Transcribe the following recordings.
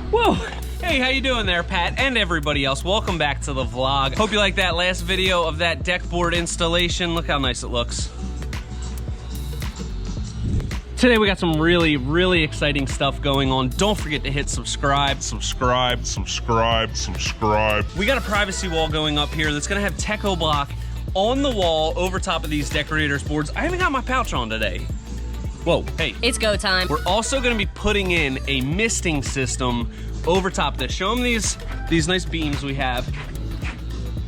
Whoa! Hey, how you doing there, Pat, and everybody else? Welcome back to the vlog. Hope you liked that last video of that deck board installation. Look how nice it looks. Today we got some really exciting stuff going on. Don't forget to hit subscribe. Subscribe. We got a privacy wall going up here that's gonna have Techo block on the wall over top of these decorators boards. I haven't got my pouch on today. Whoa, hey. It's go time. We're also gonna be putting in a misting system over top of this. Show them these nice beams we have.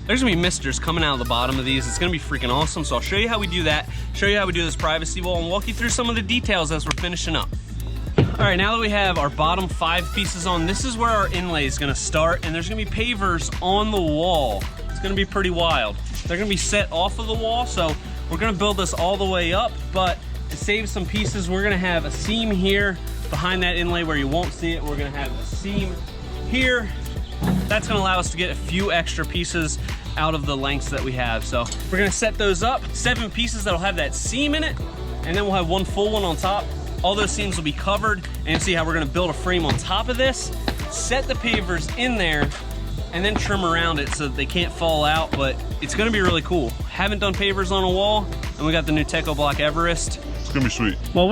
There's gonna be misters coming out of the bottom of these. It's gonna be freaking awesome. So I'll show you how we do that, show you how we do this privacy wall, and walk you through some of the details as we're finishing up. All right, now that we have our bottom 5 pieces on, this is where our inlay is gonna start, and there's gonna be pavers on the wall. It's gonna be pretty wild. They're gonna be set off of the wall, so we're gonna build this all the way up, but to save some pieces, we're gonna have a seam here behind that inlay where you won't see it. We're gonna have a seam here. That's gonna allow us to get a few extra pieces out of the lengths that we have. So we're gonna set those up, 7 pieces that'll have that seam in it, and then we'll have 1 full one on top. All those seams will be covered, and see how we're gonna build a frame on top of this, set the pavers in there, and then trim around it so that they can't fall out, but it's gonna be really cool. Haven't done pavers on a wall, and we got the new Techo Block Everest. It's gonna be sweet. While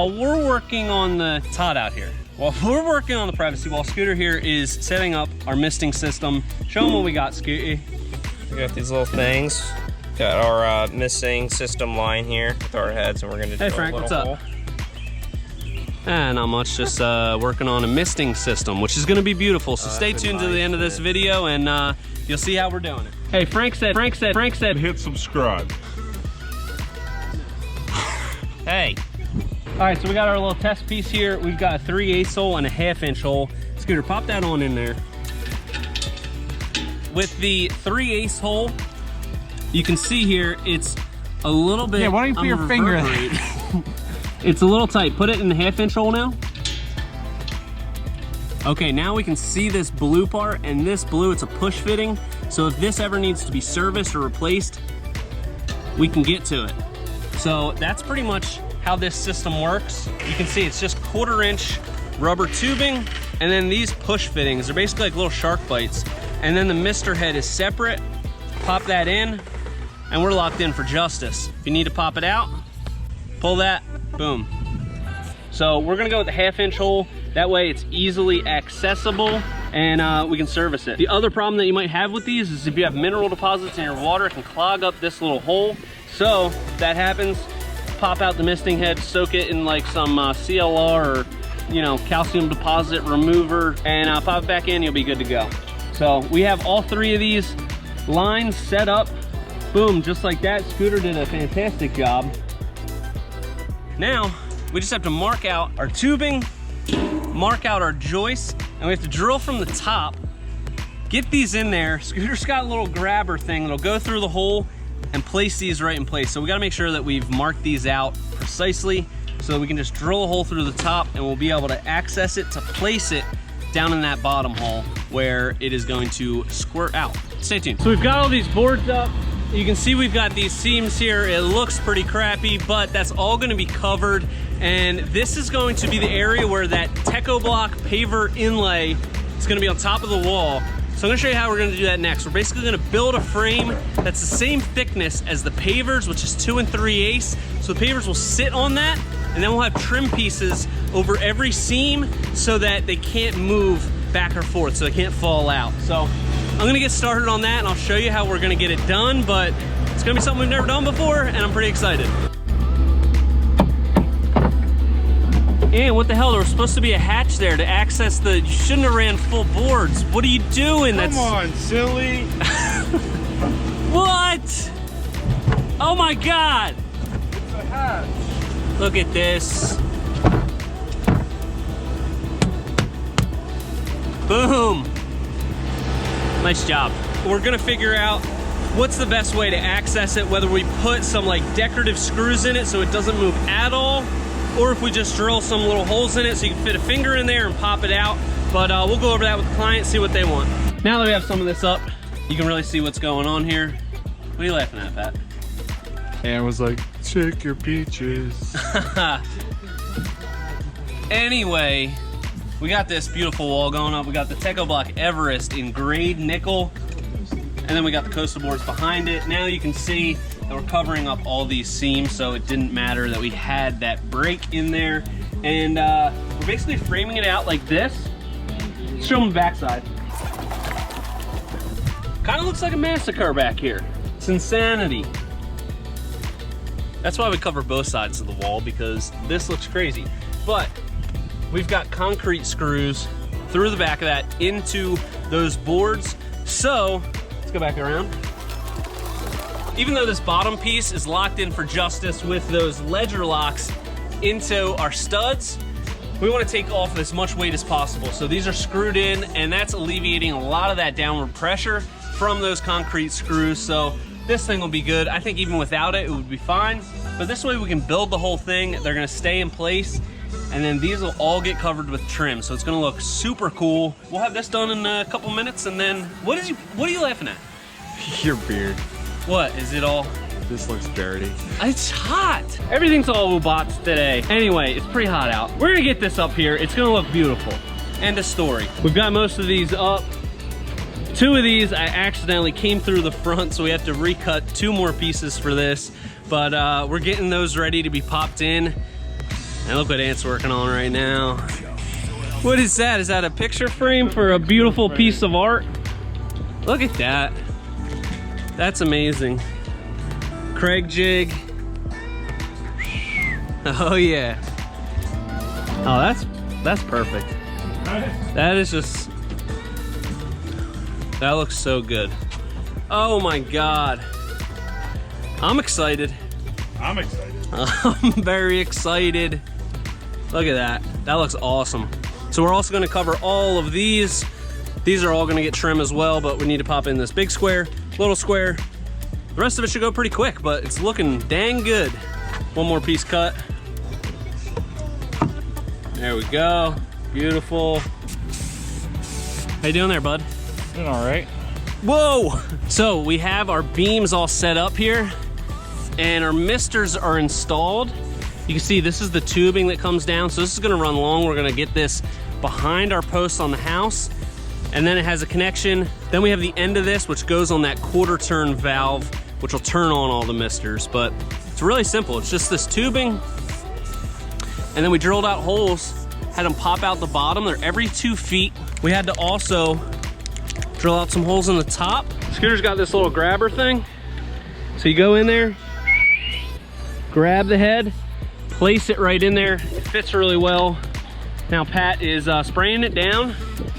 we're working on the Todd out here, while we're working on the privacy wall, Scooter here is setting up our misting system. Show them what we got, Scooty. We got these little things. Got our misting system line here with our heads, and we're gonna do Hey Frank, a what's little up? hole. Not much, just working on a misting system, which is gonna be beautiful. So stay tuned to the end of this video, and you'll see how we're doing it. Hey, Frank said. Hit subscribe. Hey. All right, so we got our little test piece here. We've got a 3/8 hole and a 1/2 hole. Scooter, pop that on in there. With the 3/8 hole, you can see here, it's a little bit. Yeah, why don't you put your finger in there? It's a little tight. Put it in the 1/2 hole now. Okay, now we can see this blue part, and this blue, it's a push fitting. So if this ever needs to be serviced or replaced, we can get to it. So that's pretty much how this system works. You can see it's just 1/4 inch rubber tubing, and then these push fittings are basically like little shark bites. And then the mister head is separate. Pop that in, and we're locked in for justice. If you need to pop it out, pull that, boom. So we're gonna go with the 1/2 hole. That way it's easily accessible, and we can service it. The other problem that you might have with these is if you have mineral deposits in your water, it can clog up this little hole. So if that happens, pop out the misting head, soak it in like some CLR or, you know, calcium deposit remover, and pop it back in, you'll be good to go. So we have all 3 of these lines set up, boom, just like that. Scooter did a fantastic job. Now, we just have to mark out our tubing, mark out our joists, and we have to drill from the top, get these in there. Scooter's got a little grabber thing that'll go through the hole and place these right in place. So we gotta make sure that we've marked these out precisely so that we can just drill a hole through the top, and we'll be able to access it to place it down in that bottom hole where it is going to squirt out. Stay tuned. So we've got all these boards up. You can see we've got these seams here. It looks pretty crappy, but that's all gonna be covered. And this is going to be the area where that Techo Block paver inlay is gonna be on top of the wall. So I'm gonna show you how we're gonna do that next. We're basically gonna build a frame that's the same thickness as the pavers, which is 2 3/8. So the pavers will sit on that, and then we'll have trim pieces over every seam so that they can't move back or forth, so they can't fall out. So I'm gonna get started on that, and I'll show you how we're gonna get it done, but it's gonna be something we've never done before, and I'm pretty excited. And what the hell, there was supposed to be a hatch there to access the, you shouldn't have ran full boards. What are you doing? Come on, silly. What? Oh my God. It's a hatch. Look at this. Boom. Nice job. We're gonna figure out what's the best way to access it, whether we put some like decorative screws in it so it doesn't move at all, or if we just drill some little holes in it so you can fit a finger in there and pop it out. But we'll go over that with the client, see what they want. Now that we have some of this up, you can really see what's going on here. What are you laughing at, Pat? And was like, shake your peaches. Anyway, we got this beautiful wall going up. We got the Techo Block Everest in grade nickel, and then we got the coastal boards behind it. Now you can see that we're covering up all these seams, so it didn't matter that we had that break in there. And we're basically framing it out like this. Let's show them the backside. Kind of looks like a massacre back here. It's insanity. That's why we cover both sides of the wall, because this looks crazy. But we've got concrete screws through the back of that into those boards. So let's go back around. Even though this bottom piece is locked in for justice with those ledger locks into our studs, we want to take off as much weight as possible. So these are screwed in, and that's alleviating a lot of that downward pressure from those concrete screws. So this thing will be good. I think even without it, it would be fine. But this way we can build the whole thing. They're gonna stay in place, and then these will all get covered with trim. So it's gonna look super cool. We'll have this done in a couple minutes, and then, what are you laughing at? Your beard. What, is it all? This looks dirty. It's hot. Everything's all bots today. Anyway, it's pretty hot out. We're gonna get this up here. It's gonna look beautiful. End of story. We've got most of these up. 2 of these I accidentally came through the front, so we have to recut 2 more pieces for this. But we're getting those ready to be popped in. And look what Ant's working on right now. What is that? Is that a picture frame for a beautiful piece of art? Look at that. That's amazing. Craig jig. Oh yeah. Oh, that's perfect. That is just, that looks so good. Oh my God. I'm excited. I'm excited. I'm very excited. Look at that. That looks awesome. So we're also gonna cover all of these. These are all gonna get trim as well, but we need to pop in this big square, little square. The rest of it should go pretty quick, but it's looking dang good. One more piece cut. There we go. Beautiful. How you doing there, bud? Doing all right. Whoa! So we have our beams all set up here, and our misters are installed. You can see this is the tubing that comes down, so this is gonna run long. We're gonna get this behind our posts on the house, and then it has a connection. Then we have the end of this, which goes on that quarter turn valve, which will turn on all the misters. But it's really simple. It's just this tubing, and then we drilled out holes, had them pop out the bottom. They're every 2 feet. We had to also drill out some holes in the top. Scooter's got this little grabber thing. So you go in there, grab the head, place it right in there. It fits really well. Now Pat is spraying it down,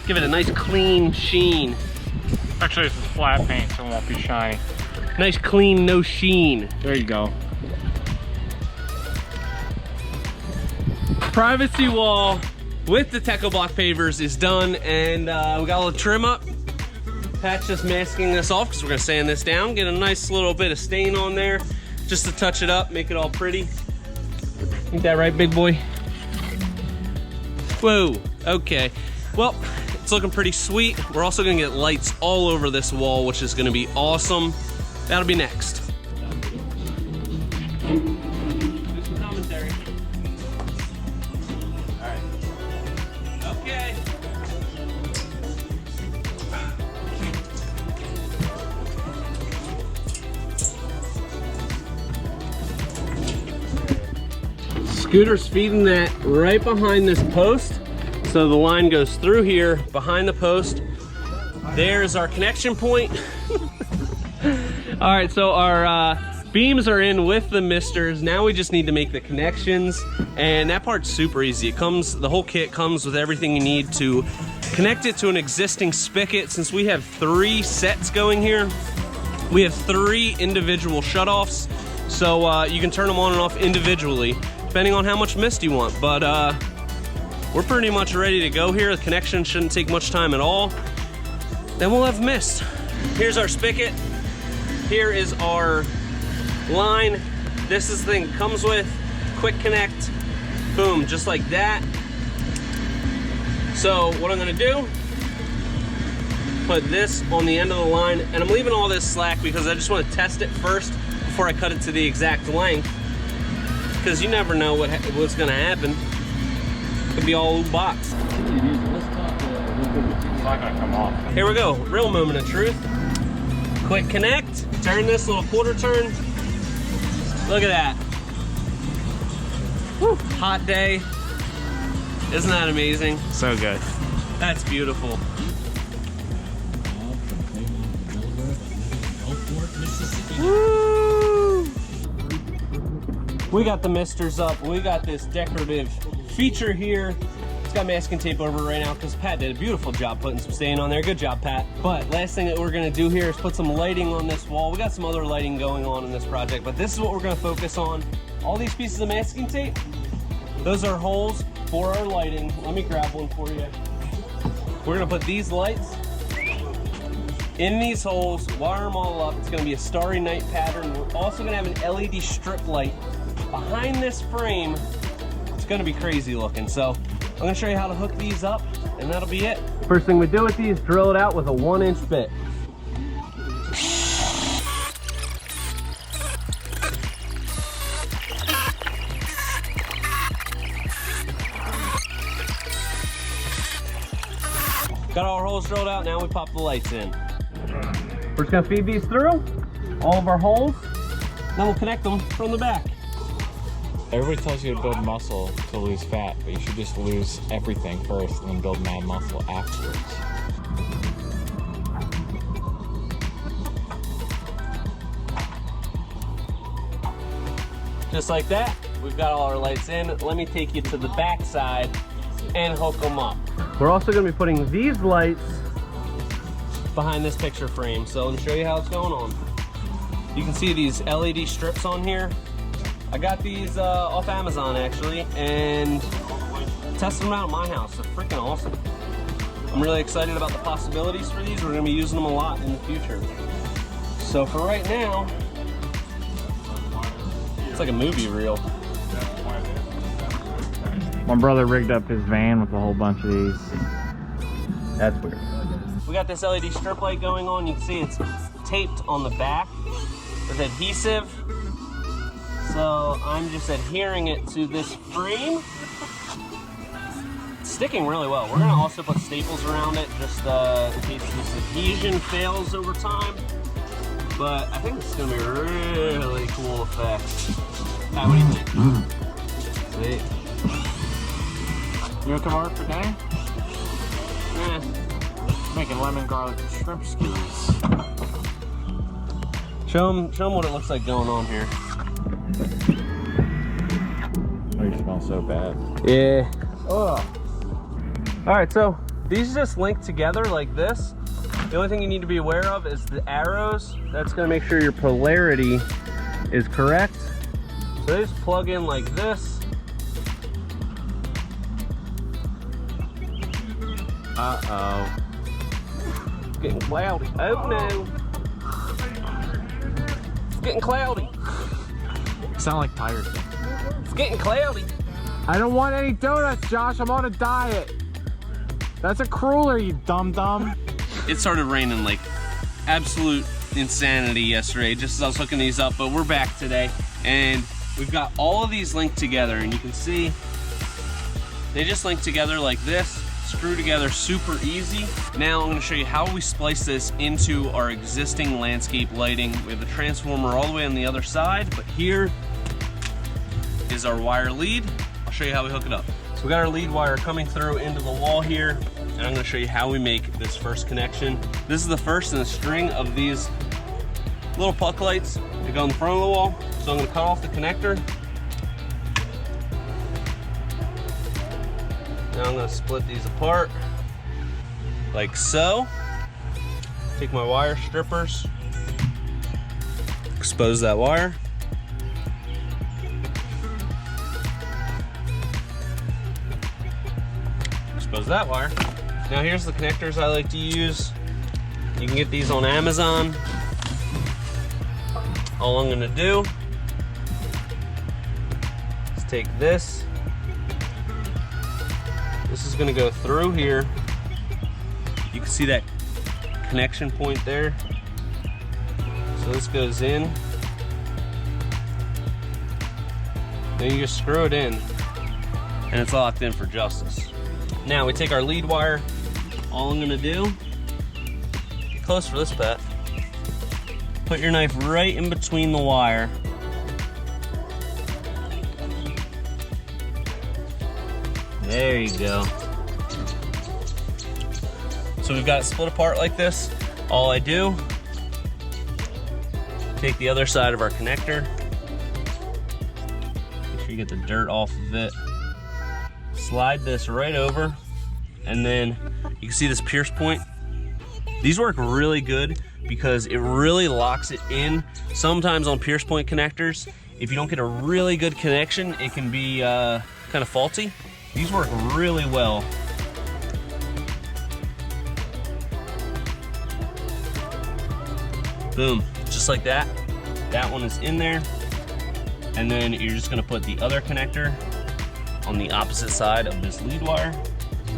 give it a nice clean sheen. Actually, this is flat paint, so it won't be shiny. Nice clean, no sheen. There you go. Privacy wall with the Techo Block pavers is done, and we got a little trim up. Pat's just masking this off because we're gonna sand this down, get a nice little bit of stain on there just to touch it up, make it all pretty. Ain't that right, big boy? Whoa, okay. Well, it's looking pretty sweet. We're also gonna get lights all over this wall, which is gonna be awesome. That'll be next. Do some commentary. All right. Okay. Scooter's feeding that right behind this post. So the line goes through here, behind the post. There's our connection point. All right, so our beams are in with the misters. Now we just need to make the connections, and that part's super easy. It comes, the whole kit comes with everything you need to connect it to an existing spigot. Since we have 3 sets going here, we have 3 individual shutoffs. So you can turn them on and off individually, depending on how much mist you want. But we're pretty much ready to go here. The connection shouldn't take much time at all. Then we'll have mist. Here's our spigot. Here is our line. This is the thing it comes with. Quick connect. Boom, just like that. So what I'm gonna do, put this on the end of the line, and I'm leaving all this slack because I just want to test it first before I cut it to the exact length, because you never know what's gonna happen. Could be all box. It's not gonna come off. Here we go, real moment of truth. Quick connect, turn this little quarter turn. Look at that. Woo. Hot day. Isn't that amazing? So good. That's beautiful. Woo! We got the misters up. We got this decorative feature here. It's got masking tape over it right now because Pat did a beautiful job putting some stain on there. Good job, Pat. But last thing that we're gonna do here is put some lighting on this wall. We got some other lighting going on in this project, but this is what we're gonna focus on. All these pieces of masking tape, those are holes for our lighting. Let me grab one for you. We're gonna put these lights in these holes, wire them all up. It's gonna be a starry night pattern. We're also gonna have an LED strip light behind this frame. It's gonna be crazy looking. So I'm gonna show you how to hook these up and that'll be it. First thing we do with these, drill it out with a 1-inch bit. Got all our holes drilled out, now we pop the lights in. We're just gonna feed these through, all of our holes, then we'll connect them from the back. Everybody tells you to build muscle to lose fat, but you should just lose everything first and then build mad muscle afterwards. Just like that, we've got all our lights in. Let me take you to the back side and hook them up. We're also gonna be putting these lights behind this picture frame. So let me show you how it's going on. You can see these LED strips on here. I got these off Amazon actually, and tested them out at my house. They're freaking awesome. I'm really excited about the possibilities for these. We're gonna be using them a lot in the future. So for right now, it's like a movie reel. My brother rigged up his van with a whole bunch of these. That's weird. We got this LED strip light going on. You can see it's taped on the back with adhesive. So I'm just adhering it to this frame. It's sticking really well. We're gonna also put staples around it just in case this adhesion fails over time. But I think this is gonna be a really cool effect. Pat, what do you think? See? You wanna come over for dinner? Making lemon garlic and shrimp skewers. Show them what it looks like going on here. Oh, you smell so bad. Yeah. Ugh. All right, so these just link together like this. The only thing you need to be aware of is the arrows. That's gonna make sure your polarity is correct. So they just plug in like this. Uh-oh. It's getting cloudy. Oh no. It's getting cloudy. You sound like tired. It's getting cloudy. I don't want any donuts, Josh. I'm on a diet. That's a cruller, you dum-dum. It started raining like absolute insanity yesterday just as I was hooking these up, but we're back today and we've got all of these linked together, and you can see they just link together like this, screw together super easy. Now I'm going to show you how we splice this into our existing landscape lighting. We have the transformer all the way on the other side, but here is our wire lead. I'll show you how we hook it up. So we got our lead wire coming through into the wall here, and I'm going to show you how we make this first connection. This is the first in a string of these little puck lights that go in the front of the wall. So I'm going to cut off the connector. Now I'm going to split these apart like so. Take my wire strippers, expose that wire. Expose that wire. Now here's the connectors I like to use. You can get these on Amazon. All I'm gonna do is take this. This is gonna go through here. You can see that connection point there. So this goes in. Then you just screw it in. and it's locked in for justice. Now we take our lead wire. All I'm gonna do, get close for this, Pat. Put your knife right in between the wire. There you go. So we've got it split apart like this. All I do, take the other side of our connector. Make sure you get the dirt off of it. Slide this right over, and then you can see this pierce point. These work really good because it really locks it in. Sometimes on pierce point connectors, if you don't get a really good connection, it can be kind of faulty. These work really well. Boom, just like that. That one is in there. And then you're just gonna put the other connector on the opposite side of this lead wire.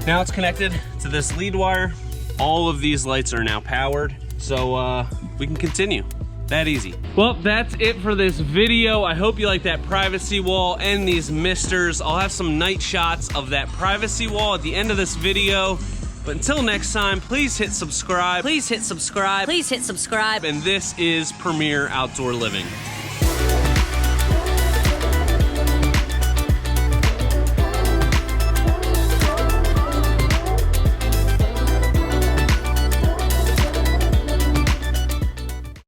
Now it's connected to this lead wire. All of these lights are now powered, so we can continue. That easy. Well, that's it for this video. I hope you like that privacy wall and these misters. I'll have some night shots of that privacy wall at the end of this video. But until next time, please hit subscribe. Please hit subscribe. Please hit subscribe. And this is Premier Outdoor Living.